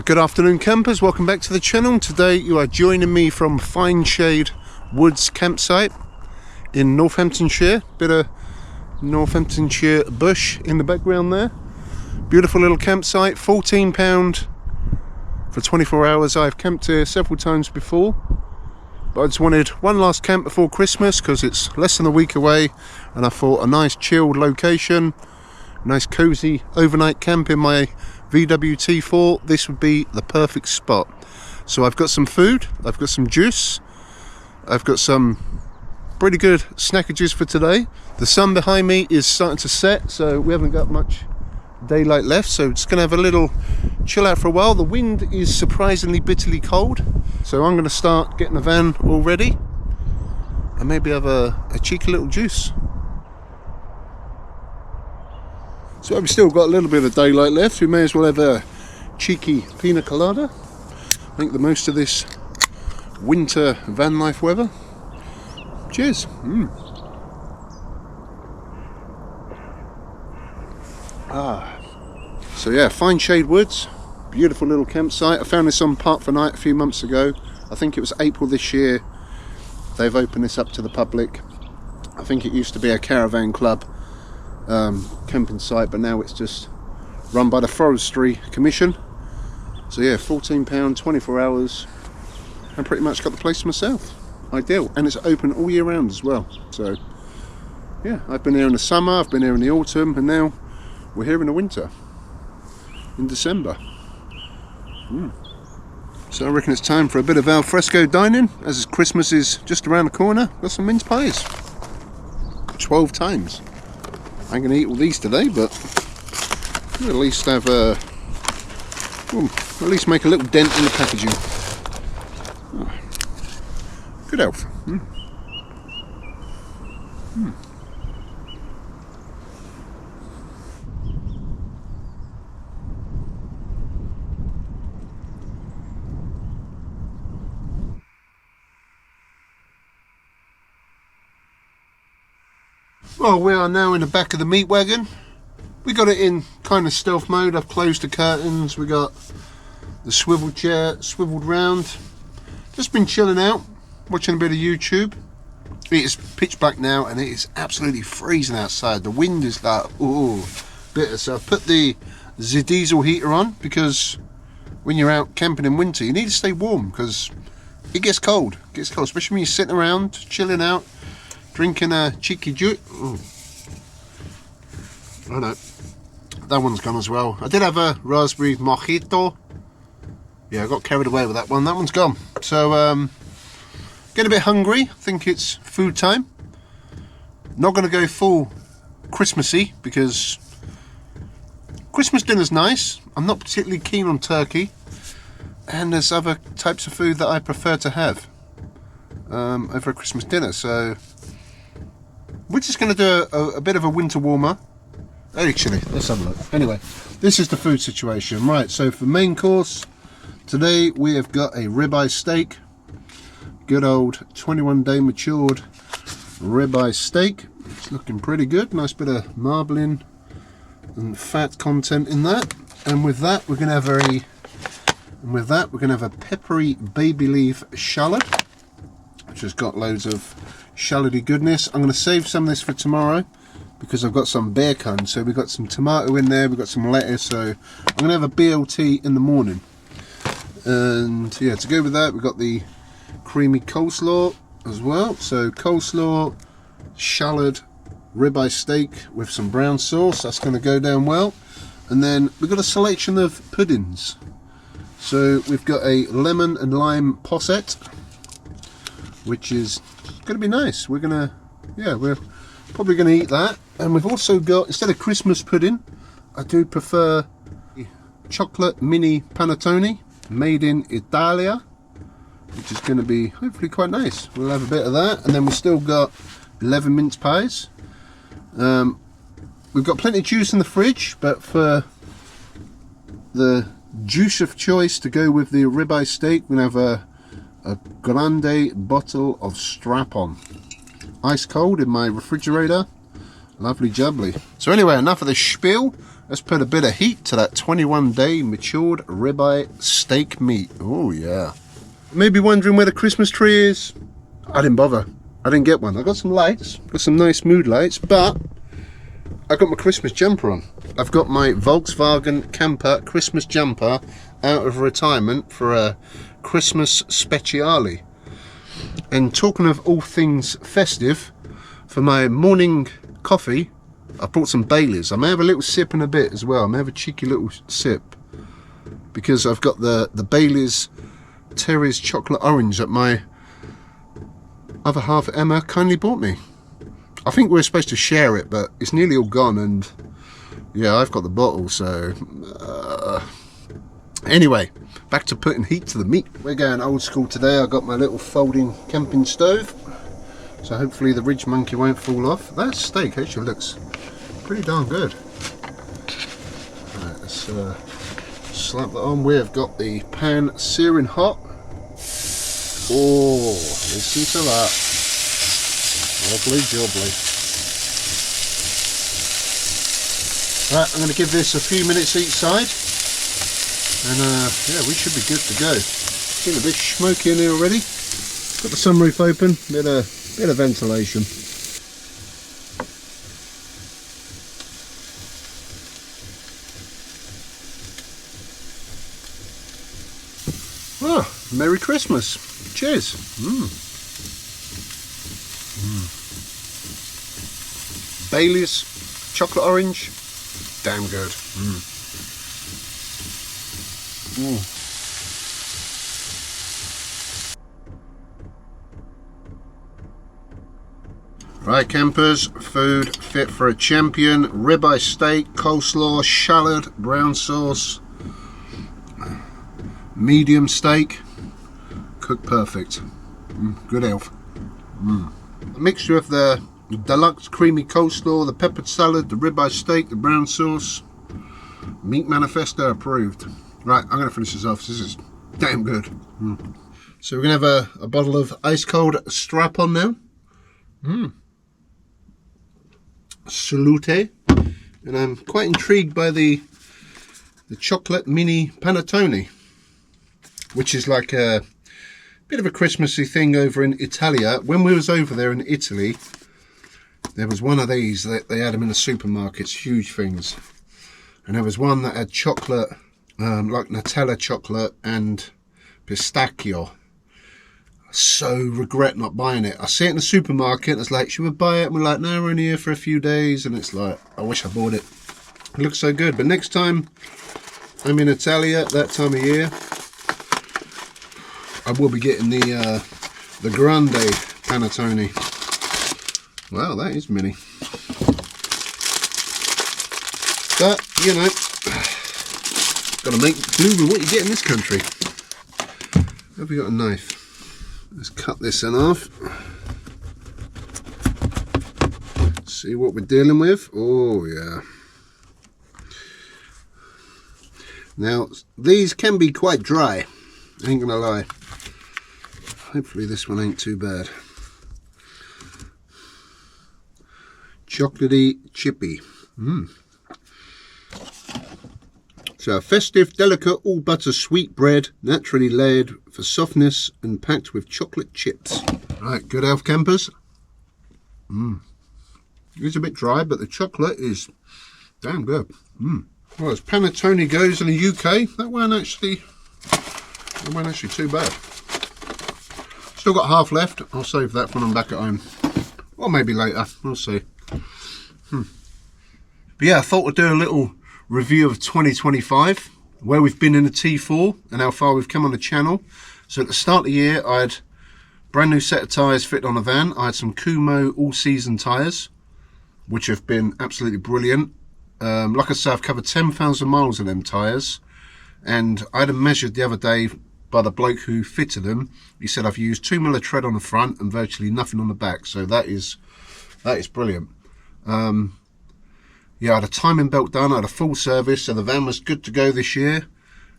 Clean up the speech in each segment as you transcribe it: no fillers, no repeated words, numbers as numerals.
Good afternoon campers, welcome back to the channel. Today you are joining me from Fine Shade Woods campsite in Northamptonshire. Bit of Northamptonshire bush in the background there. Beautiful little campsite, £14 for 24 hours. I've camped here several times before, but I just wanted one last camp before Christmas because it's less than a week away, and I thought a nice chilled location, nice cozy overnight camp in my VW T4, this would be the perfect spot. So I've got some food, I've got some juice, I've got some pretty good snackages for today. The sun behind me is starting to set, so we haven't got much daylight left, so just gonna have a little chill out for a while. The wind is surprisingly bitterly cold, so I'm gonna start getting the van all ready and maybe have a cheeky little juice. So we've still got a little bit of daylight left. We may as well have a cheeky pina colada. Make the most of this winter van life weather. Cheers. So yeah, Fine Shade Woods, beautiful little campsite. I found this on Park for Night a few months ago. I think it was April this year. They've opened this up to the public. I think it used to be a caravan club camping site, but now it's just run by the Forestry Commission. So yeah, £14, 24 hours, and pretty much got the place to myself. Ideal, and it's open all year round as well. So yeah, I've been here in the summer, I've been here in the autumn, and now we're here in the winter, in December. So I reckon it's time for a bit of al fresco dining, as Christmas is just around the corner. Got some mince pies, 12 times. I'm going to eat all these today, but at least have at least make a little dent in the packaging. Good health. Well, we are now in the back of the meat wagon. We got it in kind of stealth mode. I've closed the curtains. We got the swivel chair swiveled round. Just been chilling out, watching a bit of YouTube. It is pitch black now and it is absolutely freezing outside. The wind is like, oh, bitter. So I've put the diesel heater on because when you're out camping in winter, you need to stay warm because it gets cold. It gets cold, especially when you're sitting around, chilling out, drinking a cheeky juice. Oh no, that one's gone as well. I did have a raspberry mojito. Yeah, I got carried away with that one. That one's gone. So, getting a bit hungry. I think it's food time. Not going to go full Christmassy because Christmas dinner's nice. I'm not particularly keen on turkey, and there's other types of food that I prefer to have over a Christmas dinner. So we're just going to do a bit of a winter warmer. Actually, let's have a look. Anyway, this is the food situation. Right, so for main course, today we have got a ribeye steak. Good old 21-day matured ribeye steak. It's looking pretty good. Nice bit of marbling and fat content in that. And with that, we're going to have a peppery baby leaf shallot, which has got loads of shalloty goodness. I'm going to save some of this for tomorrow because I've got some bacon. So we've got some tomato in there, we've got some lettuce, so I'm going to have a BLT in the morning. And yeah, to go with that, we've got the creamy coleslaw as well. So coleslaw, shallot, ribeye steak with some brown sauce, that's going to go down well. And then we've got a selection of puddings. So we've got a lemon and lime posset, which is going to be nice. We're probably going to eat that. And we've also got, instead of Christmas pudding, I do prefer chocolate mini panettone made in Italia, which is going to be hopefully quite nice. We'll have a bit of that. And then we've still got 11 mince pies. We've got plenty of juice in the fridge, but for the juice of choice to go with the ribeye steak, we're going to have a grande bottle of strap-on, ice cold in my refrigerator. Lovely jubbly. So anyway, enough of the spiel. Let's put a bit of heat to that 21-day matured ribeye steak meat. Oh yeah. Maybe wondering where the Christmas tree is. I didn't bother. I didn't get one. I got some lights, got some nice mood lights, but I got my Christmas jumper on. I've got my Volkswagen camper Christmas jumper out of retirement for a Christmas speciale. And talking of all things festive, for my morning coffee, I brought some Baileys. I may have a little sip in a bit as well. I may have a cheeky little sip because I've got the Baileys Terry's chocolate orange that my other half Emma kindly bought me. I think we're supposed to share it, but it's nearly all gone, and yeah, I've got the bottle, so anyway, back to putting heat to the meat. We're going old school today. I got my little folding camping stove, so hopefully the ridge monkey won't fall off. That steak actually looks pretty darn good. Right, let's slap that on. We've got the pan searing hot. Oh, listen to that. Lovely jubbly. Right, I'm going to give this a few minutes each side, and yeah, we should be good to go. Getting a bit smoky in here already. Got the sunroof open, bit of ventilation. Ah, Merry Christmas. Cheers. Baileys chocolate orange, damn good. Right, campers, food fit for a champion. Ribeye steak, coleslaw, shallot, brown sauce, medium steak, cooked perfect. Good health. A mixture of the deluxe creamy coleslaw, the peppered salad, the ribeye steak, the brown sauce. Meat Manifesto approved. Right, I'm going to finish this off. This is damn good. So we're going to have a bottle of ice cold strap on now. Salute. And I'm quite intrigued by the chocolate mini panettone, which is like a bit of a Christmassy thing over in Italia. When we was over there in Italy, there was one of these that they had them in the supermarkets, huge things, and there was one that had chocolate, like Nutella chocolate and pistachio. I so regret not buying it. I see it in the supermarket and it's like, should we buy it? And we're like, no, we're only here for a few days, and it's like, I wish I bought it. It looks so good. But next time I'm in Italia, that time of year, I will be getting the grande panettone. Wow, that is mini. But, you know, gotta make do with what you get in this country. Have we got a knife? Let's cut this in half. See what we're dealing with. Oh, yeah. Now, these can be quite dry. I ain't gonna lie. Hopefully this one ain't too bad. Chocolatey chippy. So a festive, delicate, all butter sweet bread, naturally layered for softness and packed with chocolate chips. Right, good health, campers. It's a bit dry, but the chocolate is damn good. Well, as panettone goes in the UK, that weren't actually too bad. Still got half left. I'll save that when I'm back at home, or maybe later. We'll see. But yeah, I thought we'd do a little review of 2025, where we've been in the T4 and how far we've come on the channel. So at the start of the year, I had brand new set of tyres fitted on a van. I had some Kumo all-season tyres, which have been absolutely brilliant. Like I said, I've covered 10,000 miles of them tyres, and I had them measured the other day by the bloke who fitted them. He said I've used 2mm tread on the front and virtually nothing on the back, so that is brilliant. Yeah, I had a timing belt done, I had a full service, so the van was good to go this year.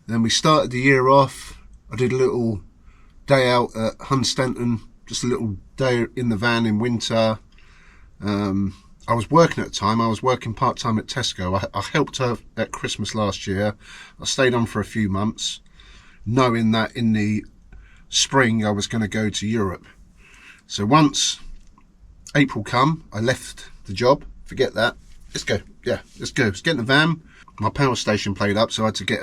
Then we started the year off. I did a little day out at Hunstanton, just a little day in the van in winter. I was working at the time. I was working part-time at Tesco. I helped her at Christmas last year. I stayed on for a few months, knowing that in the spring I was going to go to Europe. So once April come, I left the job. Forget that. Let's go. Yeah, let's go. Let's get in the van. My power station played up, so I had to get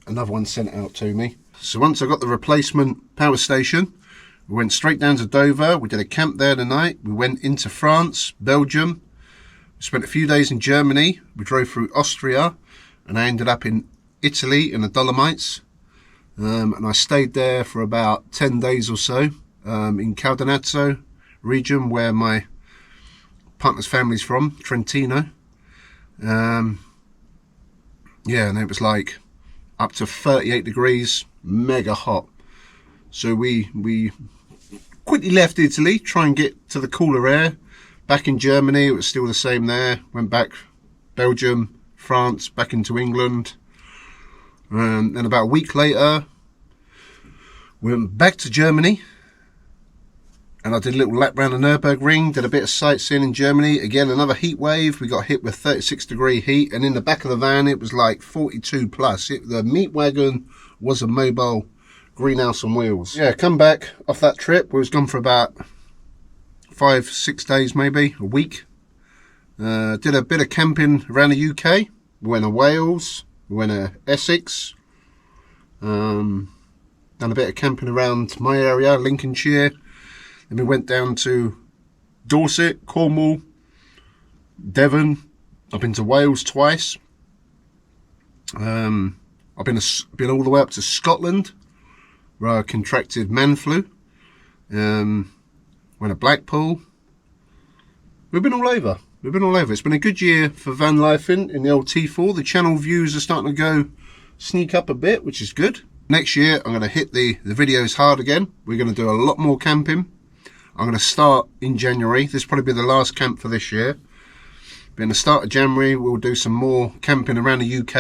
another one sent out to me. So once I got the replacement power station, we went straight down to Dover. We did a camp there the night. We went into France, Belgium. We spent a few days in Germany. We drove through Austria, and I ended up in Italy in the Dolomites. And I stayed there for about 10 days or so in Caldonazzo region, where my partner's family's from, Trentino. Yeah, and it was like up to 38 degrees, mega hot. So we quickly left Italy, try and get to the cooler air. Back in Germany, it was still the same there. Went back Belgium, France, back into England. And about a week later, we went back to Germany. And I did a little lap around the Nürburgring, did a bit of sightseeing in Germany. Again, another heat wave. We got hit with 36-degree heat. And in the back of the van, it was like 42 plus. The meat wagon was a mobile greenhouse on wheels. Yeah, come back off that trip. We was gone for about 5-6 days, maybe a week. Did a bit of camping around the UK. We went to Wales. We went to Essex. Done a bit of camping around my area, Lincolnshire. Then we went down to Dorset, Cornwall, Devon. I've been to Wales twice. I've been all the way up to Scotland, where I contracted man flu. Went to Blackpool. We've been all over. We've been all over. It's been a good year for van lifing in the old T4. The channel views are starting to sneak up a bit, which is good. Next year, I'm going to hit the videos hard again. We're going to do a lot more camping. I'm going to start in January. This will probably be the last camp for this year. But in the start of January, we'll do some more camping around the UK.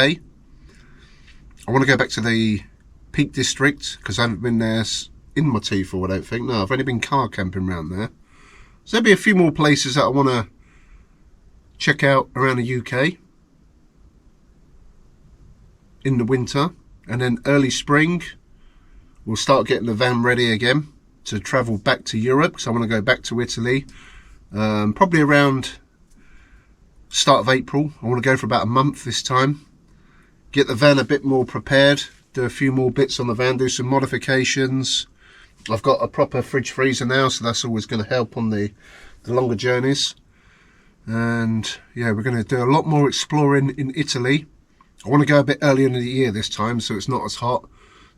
I want to go back to the Peak District, because I haven't been there in my T4, I don't think. No, I've only been car camping around there. So there'll be a few more places that I want to check out around the UK in the winter. And then early spring, we'll start getting the van ready again to travel back to Europe, because I want to go back to Italy. Probably around start of April. I want to go for about a month this time. Get the van a bit more prepared. Do a few more bits on the van. Do some modifications. I've got a proper fridge freezer now, so that's always going to help on the longer journeys. And yeah, we're going to do a lot more exploring in Italy. I want to go a bit earlier in the year this time, so it's not as hot.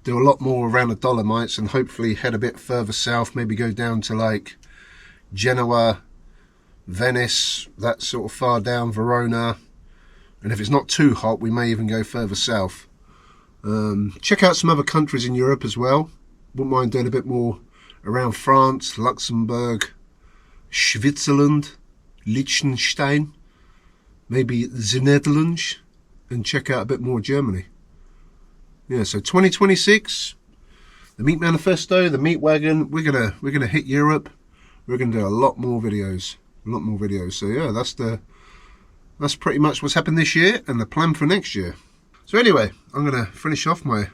Do a lot more around the Dolomites, and hopefully head a bit further south. Maybe go down to like Genoa, Venice, that sort of far down, Verona. And if it's not too hot, we may even go further south. Check out some other countries in Europe as well. Wouldn't mind doing a bit more around France, Luxembourg, Switzerland, Liechtenstein, maybe the Netherlands, and check out a bit more Germany. Yeah, so 2026, the Meat Manifesto, the Meat Wagon, we're gonna hit Europe. We're gonna do a lot more videos, So yeah, that's pretty much what's happened this year and the plan for next year. So anyway, I'm gonna finish off my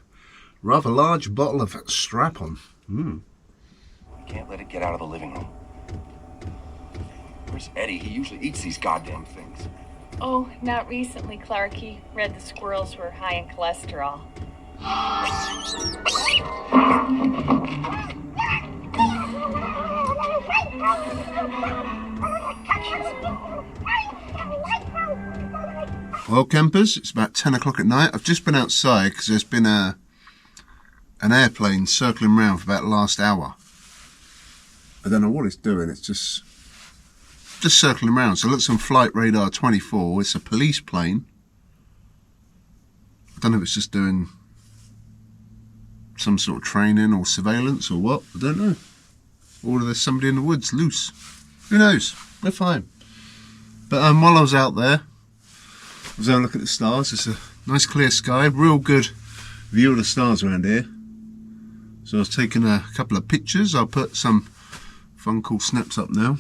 rather large bottle of Strap-on. We can't let it get out of the living room. Where's Eddie? He usually eats these goddamn things. Oh, not recently, Clark. He read the squirrels were high in cholesterol. Well, campers, it's about 10 o'clock at night. I've just been outside because there's been an airplane circling around for about the last hour. I don't know what it's doing. It's just circling around. So it looks on flight radar 24. It's a police plane. I don't know if it's just doing some sort of training or surveillance or what. I don't know. Or there's somebody in the woods loose. Who knows? We're fine. But while I was out there, I was having a look at the stars. It's a nice clear sky. Real good view of the stars around here. So I was taking a couple of pictures. I'll put some fun cool snaps up now.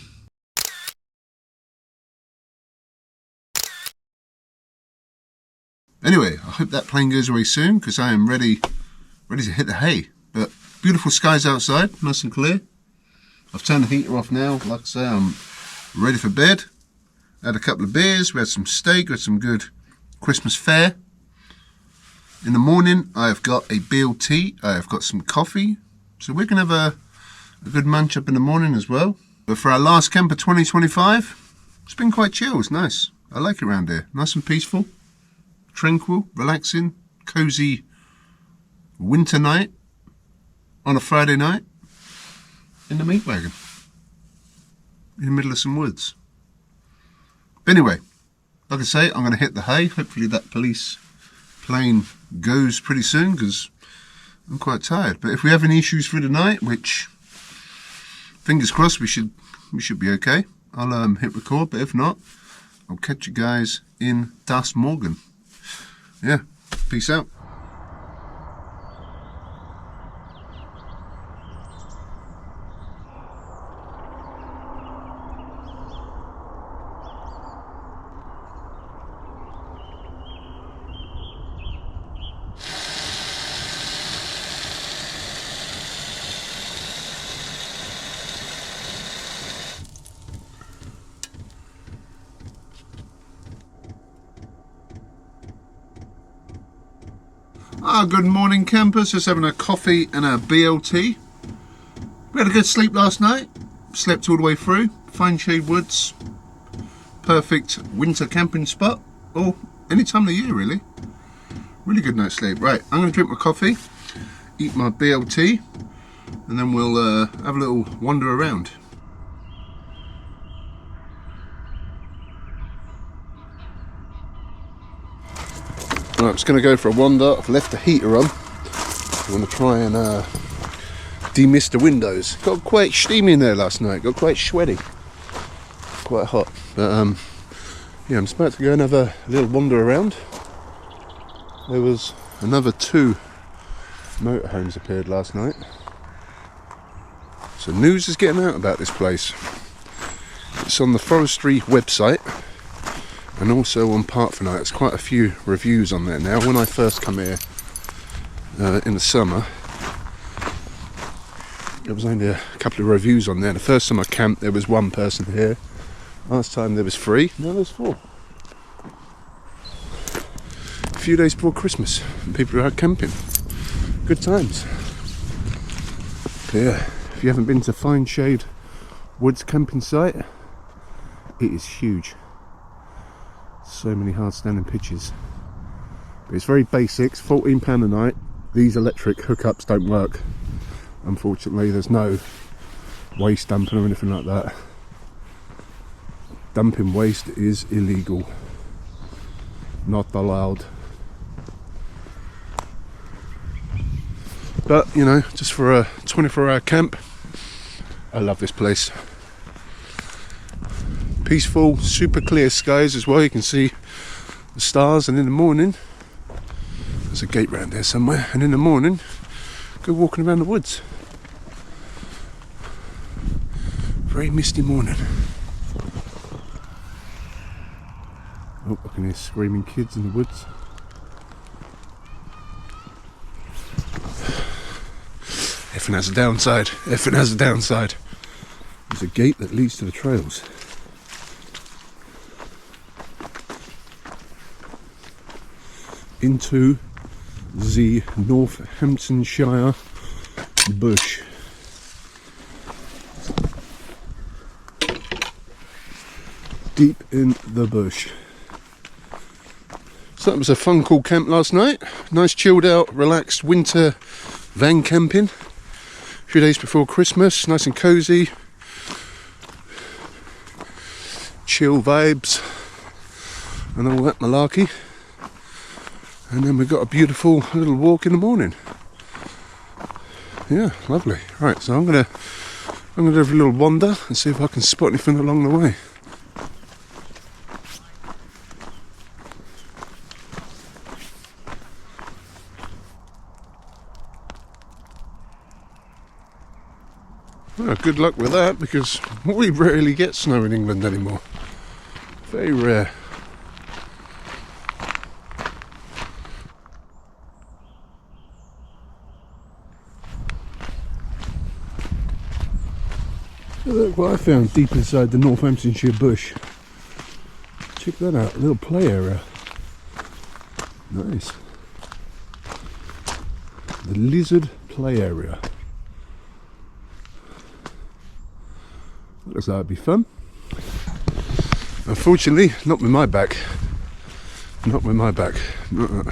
Anyway, I hope that plane goes away soon because I am ready to hit the hay. But beautiful skies outside, nice and clear. I've turned the heater off now. Like I say, I'm ready for bed. Had a couple of beers, we had some steak, we had some good Christmas fare. In the morning, I've got a BLT, I've got some coffee. So we're going to have a good munch up in the morning as well. But for our last camper 2025, it's been quite chill, it's nice. I like it around here. Nice and peaceful, tranquil, relaxing, cozy winter night on a Friday night in the meat wagon in the middle of some woods. Anyway, like I say, I'm going to hit the hay. Hopefully that police plane goes pretty soon because I'm quite tired. But if we have any issues through the night, which fingers crossed we should be okay, I'll hit record. But if not, I'll catch you guys in Das Morgen. Yeah, peace out. Good morning campers, just having a coffee and a BLT. We had a good sleep last night, slept all the way through. Fine shade woods, perfect winter camping spot, or any time of the year really. Really good night's sleep. Right, I'm going to drink my coffee, eat my BLT, and then we'll have a little wander around. Right, I'm just going to go for a wander. I've left the heater on. I'm going to try and demist the windows. Got quite steamy in there last night. Got quite sweaty. Quite hot. But yeah, I'm just about to go and have a little wander around. There was another 2 motorhomes appeared last night. So news is getting out about this place. It's on the forestry website. And also on Parkvanlife, there's quite a few reviews on there now. When I first come here in the summer, there was only a couple of reviews on there. The first time I camped, there was 1 person here. Last time there was 3, now there's 4. A few days before Christmas, and people are out camping. Good times. But yeah, if you haven't been to Fine Shade Woods camping site, it is huge. So many hard standing pitches, but it's very basics. £14 a night. These electric hookups don't work, unfortunately. There's no waste dumping or anything like that. Dumping waste is illegal, not allowed. But you know, just for a 24-hour camp, I love this place. Peaceful, super clear skies as well. You can see the stars, and in the morning there's a gate round there somewhere, and in the morning go walking around the woods. Very misty morning. Oh, I can hear screaming kids in the woods. Effing has a downside. Effing has a downside. There's a gate that leads to the trails. Into the Northamptonshire bush. Deep in the bush. So that was a fun, cool camp last night. Nice, chilled out, relaxed winter van camping. A few days before Christmas, nice and cosy. Chill vibes and all that malarkey. And then we've got a beautiful little walk in the morning. Yeah, lovely. Right, so I'm gonna have a little wander and see if I can spot anything along the way. Well, good luck with that, because we rarely get snow in England anymore. Very rare. Look what I found deep inside the Northamptonshire bush. Check that out, a little play area. Nice. The lizard play area. Looks like it'd be fun. Unfortunately, not with my back. Not with my back. Look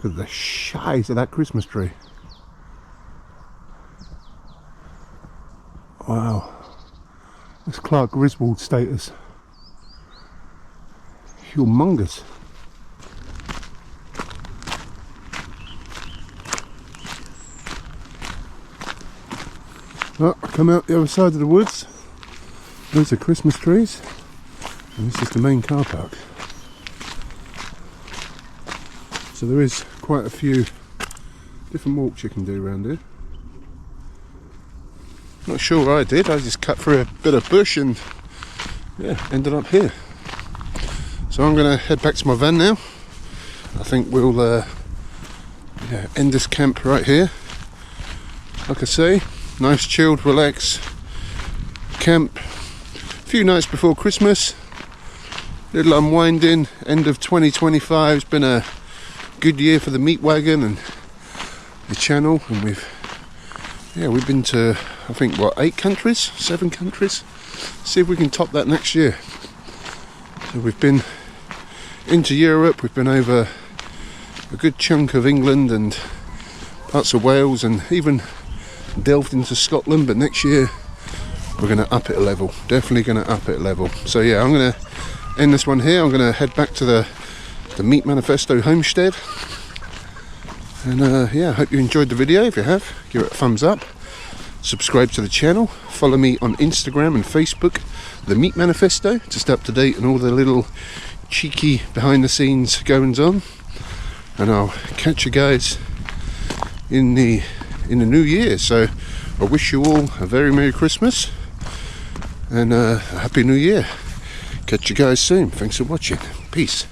at the size of that Christmas tree. Wow. That's Clark Griswold status. Humongous. Oh, come out the other side of the woods. Those are Christmas trees, and this is the main car park. So there is quite a few different walks you can do around here. Not sure what I did, I just cut through a bit of bush and yeah, ended up here. So I'm going to head back to my van now. I think we'll end this camp right here. Like I say, nice chilled, relaxed camp. A few nights before Christmas. Little unwinding. End of 2025. It's been a good year for the meat wagon and the channel, and we've been to, I think, what, 8 countries, 7 countries. See if we can top that next year. So we've been into Europe. We've been over a good chunk of England and parts of Wales, and even delved into Scotland, but next year we're going to up it a level. Definitely going to up it a level. So yeah, I'm going to end this one here. I'm going to head back to the Meat Manifesto homestead, and yeah, I hope you enjoyed the video. If you have, give it a thumbs up, subscribe to the channel, follow me on Instagram and Facebook, the Meat Manifesto, just up to date on all the little cheeky behind the scenes goings on, and I'll catch you guys in the new year. So I wish you all a very Merry Christmas and a Happy New Year. Catch you guys soon. Thanks for watching. Peace.